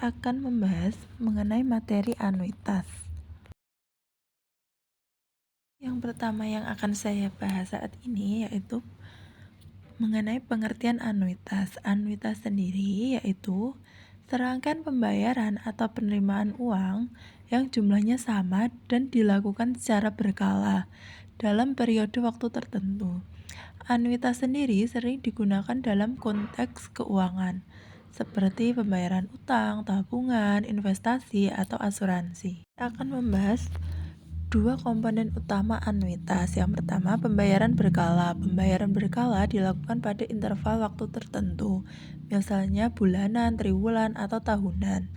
akan membahas mengenai materi anuitas. Yang pertama yang akan saya bahas saat ini yaitu mengenai pengertian anuitas. Anuitas sendiri yaitu serangkaian pembayaran atau penerimaan uang yang jumlahnya sama dan dilakukan secara berkala dalam periode waktu tertentu. Anuitas sendiri sering digunakan dalam konteks keuangan, seperti pembayaran utang, tabungan, investasi, atau asuransi. Kita akan membahas dua komponen utama anuitas. Yang pertama, pembayaran berkala. Pembayaran berkala dilakukan pada interval waktu tertentu, misalnya bulanan, triwulan, atau tahunan.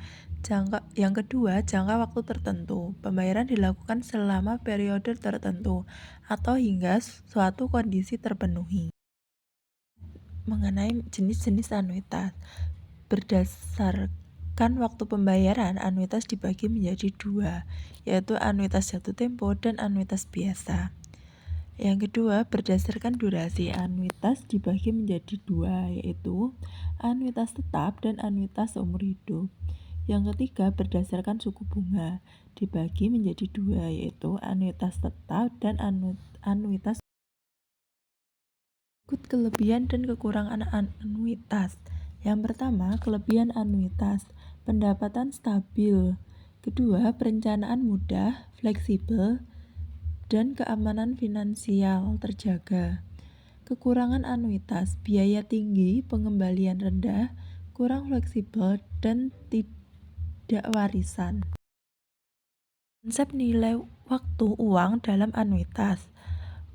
Yang kedua, jangka waktu tertentu. Pembayaran dilakukan selama periode tertentu atau hingga suatu kondisi terpenuhi. Mengenai jenis-jenis anuitas, berdasarkan waktu pembayaran, anuitas dibagi menjadi dua, yaitu anuitas jatuh tempo dan anuitas biasa. Yang kedua, berdasarkan durasi, anuitas dibagi menjadi dua, yaitu anuitas tetap dan anuitas seumur hidup. Yang ketiga, berdasarkan suku bunga, dibagi menjadi dua, yaitu anuitas tetap dan anuitas. Berikut kelebihan dan kekurangan anuitas. Yang pertama, kelebihan anuitas, pendapatan stabil. Kedua, perencanaan mudah, fleksibel, dan keamanan finansial terjaga. Kekurangan anuitas, biaya tinggi, pengembalian rendah, kurang fleksibel, dan tidak warisan. Konsep nilai waktu uang dalam anuitas.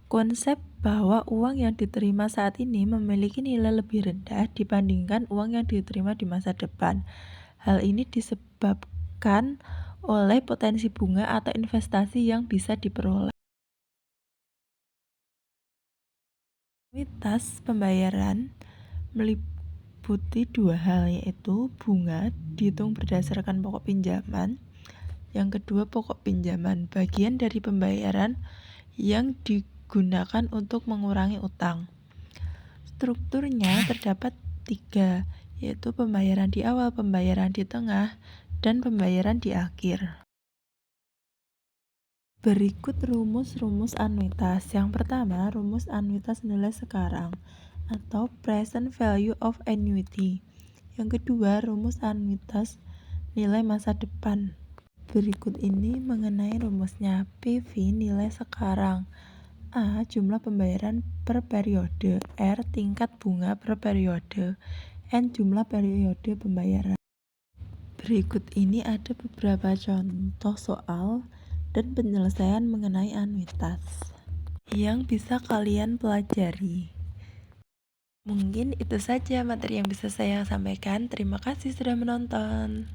Konsep bahwa uang yang diterima saat ini memiliki nilai lebih rendah dibandingkan uang yang diterima di masa depan. Hal ini disebabkan oleh potensi bunga atau investasi yang bisa diperoleh. Anuitas pembayaran meliputi dua hal, yaitu bunga dihitung berdasarkan pokok pinjaman. Yang kedua, pokok pinjaman, bagian dari pembayaran yang digunakan untuk mengurangi utang. Strukturnya terdapat tiga, yaitu pembayaran di awal, pembayaran di tengah, dan pembayaran di akhir. Berikut rumus-rumus anuitas. Yang pertama, rumus anuitas nilai sekarang atau present value of annuity. Yang kedua, rumus anuitas nilai masa depan. Berikut ini mengenai rumusnya. PV nilai sekarang, A jumlah pembayaran per periode, R tingkat bunga per periode, N jumlah periode pembayaran. Berikut ini ada beberapa contoh soal dan penyelesaian mengenai anuitas yang bisa kalian pelajari. Mungkin itu saja materi yang bisa saya sampaikan. Terima kasih sudah menonton.